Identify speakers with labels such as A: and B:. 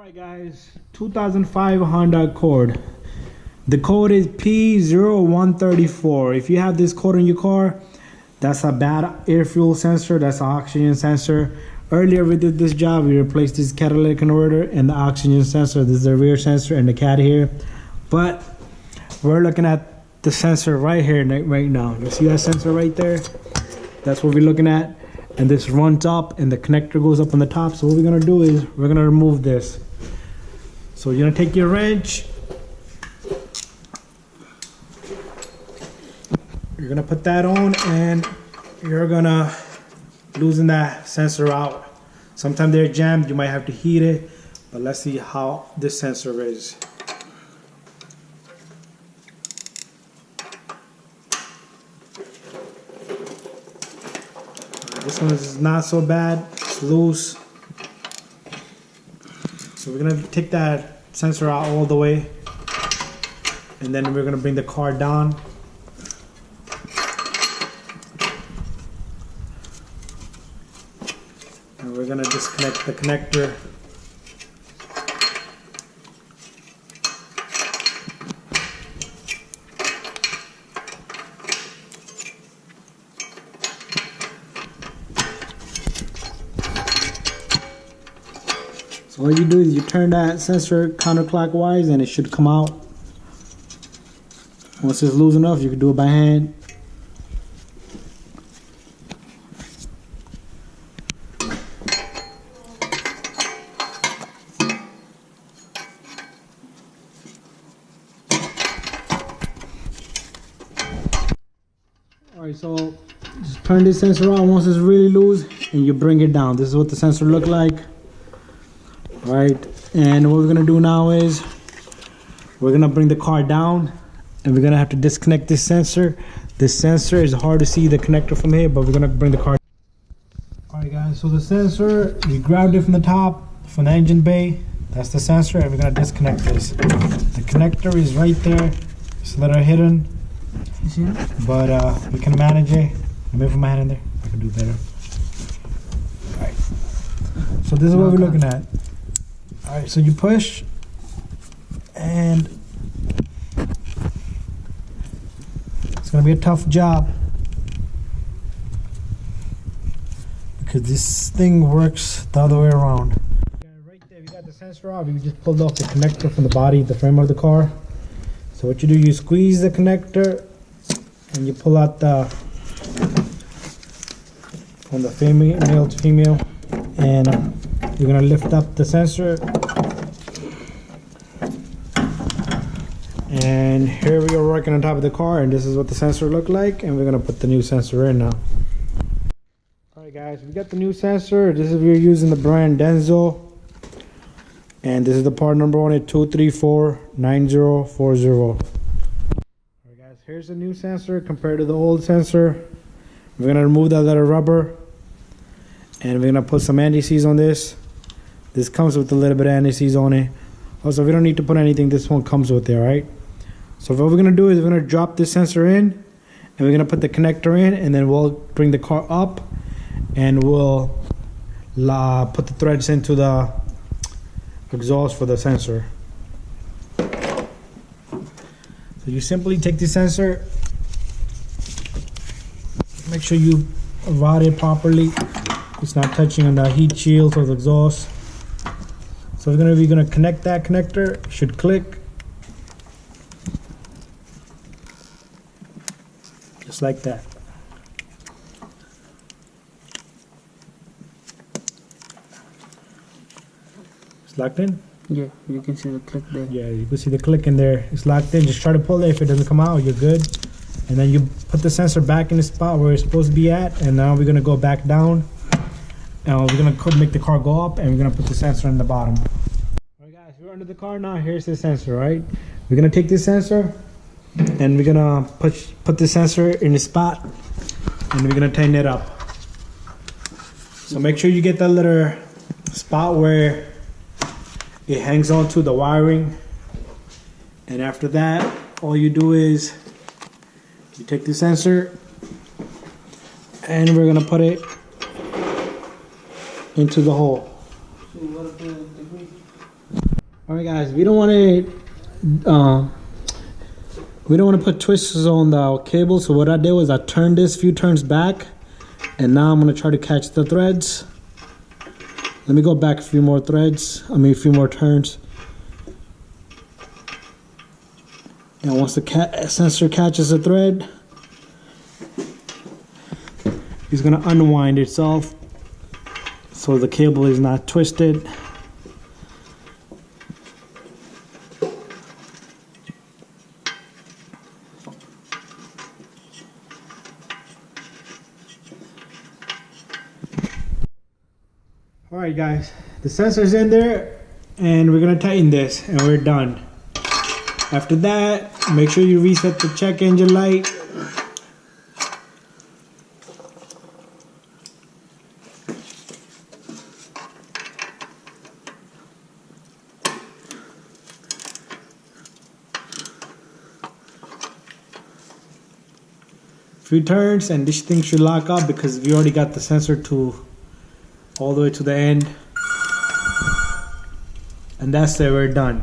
A: Alright guys, 2005 Honda Accord. The code is P0134. If you have this code in your car, that's a bad air fuel sensor, that's an oxygen sensor. Earlier we did this job, we replaced this catalytic converter and the oxygen sensor. This is the rear sensor and the cat here. But we're looking at the sensor right here right now. You see that sensor right there? That's what we're looking at. And this runs up and the connector goes up on the top. So what we're gonna do is we're gonna remove this. So you're gonna take your wrench, you're gonna put that on and you're gonna loosen that sensor out. Sometimes they're jammed, you might have to heat it, but let's see how this sensor is. This one is not so bad, it's loose. So we're gonna take that sensor out all the way, and then we're gonna bring the car down. And we're gonna disconnect the connector. So all you do is you turn that sensor counterclockwise and it should come out. Once it's loose enough, you can do it by hand. Alright, so just turn this sensor on once it's really loose and you bring it down. This is what the sensor looks like. Alright, and what we're gonna do now is we're gonna bring the car down and we're gonna have to disconnect this sensor. This sensor is hard to see the connector from here, but we're gonna bring the car. Alright guys, so the sensor, we grabbed it from the top, from the engine bay. That's the sensor, and we're gonna disconnect this. The connector is right there. It's a little hidden, but we can manage it. Let me put my hand in there. I can do better. Alright, so this is what we're looking at. Alright, so you push, and it's going to be a tough job because this thing works the other way around. Right there, we got the sensor off. You just pulled off the connector from the body, the frame of the car. So what you do, you squeeze the connector and you pull out the from the male to female, and you're going to lift up the sensor. And here we are working on top of the car, and this is what the sensor looked like, and we're going to put the new sensor in now. Alright guys, we got the new sensor. This is, we're using the brand Denso, and this is the part number on it, 2349040. Alright guys, here's the new sensor compared to the old sensor. We're going to remove that little rubber, and we're going to put some anti-seize on this. This comes with a little bit of anti-seize on it. Also, we don't need to put anything, this one comes with it, right? So what we're going to do is we're going to drop this sensor in, and we're going to put the connector in, and then we'll bring the car up, and we'll put the threads into the exhaust for the sensor. So you simply take the sensor, make sure you rod it properly. It's not touching on the heat shield or the exhaust. So we're gonna connect that connector. It should click just like that. It's locked in?
B: Yeah, you can see the click there.
A: Yeah, you can see the click in there. It's locked in. Just try to pull it. If it doesn't come out, you're good. And then you put the sensor back in the spot where it's supposed to be at, and now we're gonna go back down. We're gonna make the car go up, and we're gonna put the sensor in the bottom. Alright guys, we're under the car now. Here's the sensor, right? We're gonna take this sensor and we're gonna put the sensor in the spot, and we're gonna tighten it up. So make sure you get that little spot where it hangs onto the wiring, and after that, all you do is you take the sensor and we're gonna put it into the hole.
B: So what are the degree?
A: All right, guys, we don't want to put twisters on the cable. So what I did was I turned this few turns back, and now I'm gonna try to catch the threads. Let me go back a few more threads. A few more turns. And once the sensor catches the thread, it's gonna unwind itself so the cable is not twisted. Alright guys, the sensor's in there and we're gonna tighten this and we're done. After that, make sure you reset the check engine light. Few turns and this thing should lock up because we already got the sensor to all the way to the end, and that's it, we're done.